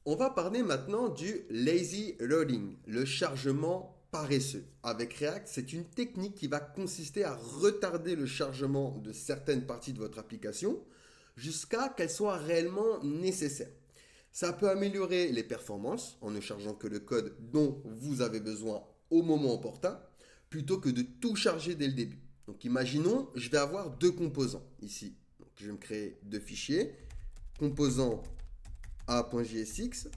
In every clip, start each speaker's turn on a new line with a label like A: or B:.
A: On va parler maintenant du lazy loading, le chargement paresseux. Avec React, c'est une technique qui va consister à retarder le chargement de certaines parties de votre application jusqu'à qu'elles soient réellement nécessaires. Ça peut améliorer les performances en ne chargeant que le code dont vous avez besoin au moment opportun, plutôt que de tout charger dès le début. Donc imaginons, je vais avoir deux composants ici. Donc je vais me créer deux fichiers, composant a.jsx,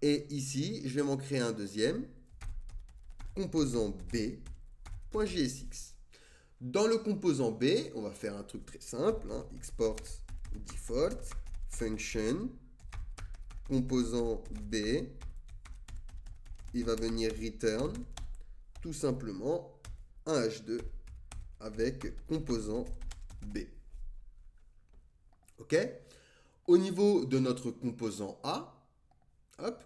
A: et ici, je vais m'en créer un deuxième, composant b.jsx. Dans le composant B, on va faire un truc très simple, hein, export default function composant B, il va venir return tout simplement un h2 avec composant B. Ok. Au niveau de notre composant A, hop,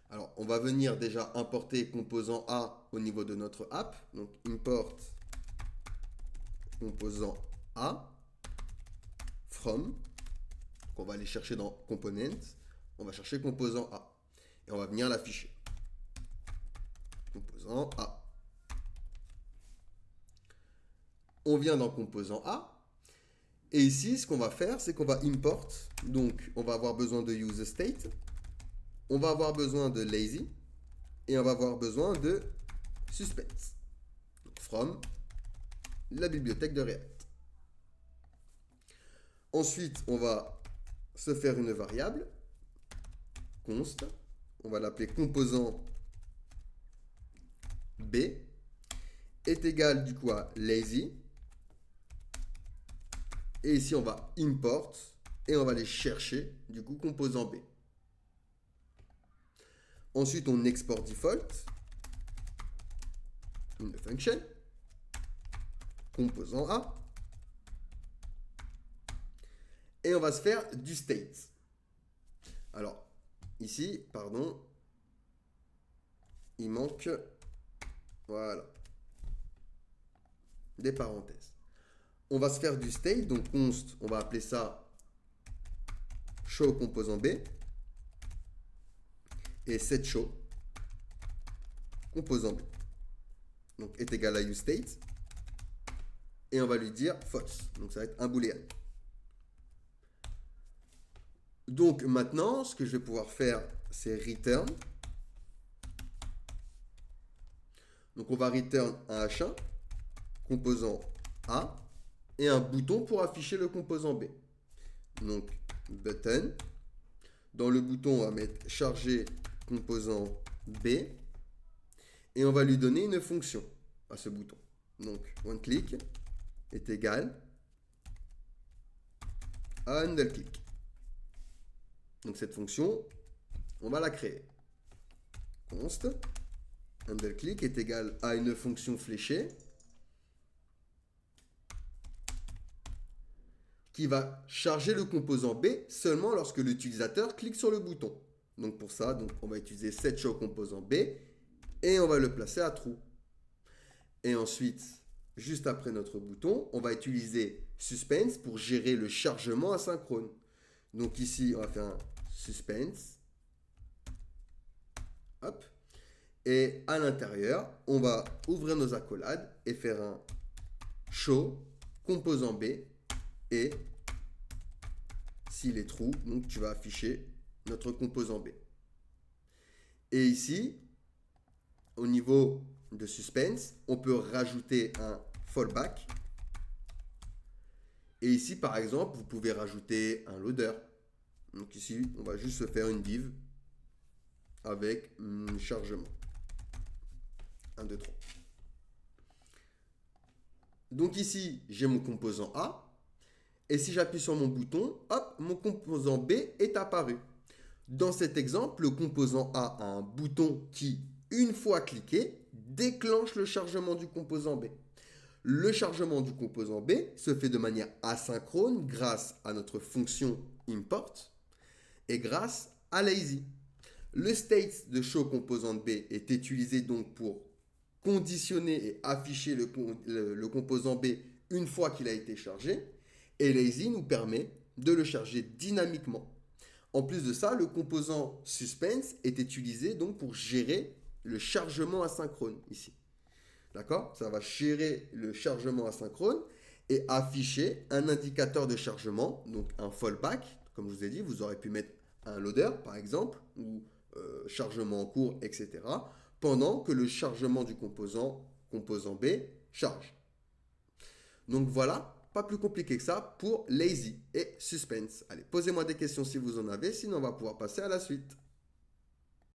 A: alors on va venir déjà importer composant A au niveau de notre app. Donc import composant A from. Donc on va aller chercher dans components. On va chercher composant A. Et on va venir l'afficher. Composant A. On vient dans composant A. Et ici, ce qu'on va faire, c'est qu'on va import. Donc, on va avoir besoin de useState. On va avoir besoin de lazy. Et on va avoir besoin de suspense. Donc, from la bibliothèque de React. Ensuite, on va se faire une variable. Const. On va l'appeler composant B. Est égal du coup à lazy. Et ici, on va import et on va aller chercher du coup composant B. Ensuite, on export default une function composant A et on va se faire du state. Alors, ici, pardon, il manque, voilà, des parenthèses. On va se faire du state, donc const, on va appeler ça show composant B et set show composant B. Donc est égal à useState et on va lui dire false. Donc ça va être un booléen. Donc maintenant, ce que je vais pouvoir faire, c'est return. Donc on va return un H1, composant A, et un bouton pour afficher le composant B. Donc button. Dans le bouton, on va mettre charger composant B, et on va lui donner une fonction à ce bouton. Donc onClick est égal à UndleClick. Donc cette fonction, on va la créer. Const UndleClick est égal à une fonction fléchée qui va charger le composant B seulement lorsque l'utilisateur clique sur le bouton. Donc pour ça, on va utiliser setShow composant B et on va le placer à true. Et ensuite, juste après notre bouton, on va utiliser suspense pour gérer le chargement asynchrone. Donc ici, on va faire un suspense. Hop. Et à l'intérieur, on va ouvrir nos accolades et faire un show composant B. Et s'il est true, donc tu vas afficher notre composant B. Et ici, au niveau de suspense, on peut rajouter un fallback. Et ici, par exemple, vous pouvez rajouter un loader. Donc ici, on va juste se faire une div avec chargement. 1, 2, 3. Donc ici, j'ai mon composant A. Et si j'appuie sur mon bouton, hop, mon composant B est apparu. Dans cet exemple, le composant A a un bouton qui, une fois cliqué, déclenche le chargement du composant B. Le chargement du composant B se fait de manière asynchrone grâce à notre fonction import et grâce à lazy. Le state de show composant B est utilisé donc pour conditionner et afficher le composant B une fois qu'il a été chargé. Et lazy nous permet de le charger dynamiquement En plus de ça, le composant suspense est utilisé donc pour gérer le chargement asynchrone ici. D'accord? Ça va gérer le chargement asynchrone et afficher un indicateur de chargement, donc un fallback. Comme je vous ai dit, vous aurez pu mettre un loader par exemple, ou chargement en cours, etc. pendant que le chargement du composant B, charge. Donc voilà, pas plus compliqué que ça pour lazy et suspense. Allez, posez-moi des questions si vous en avez, sinon on va pouvoir passer à la suite.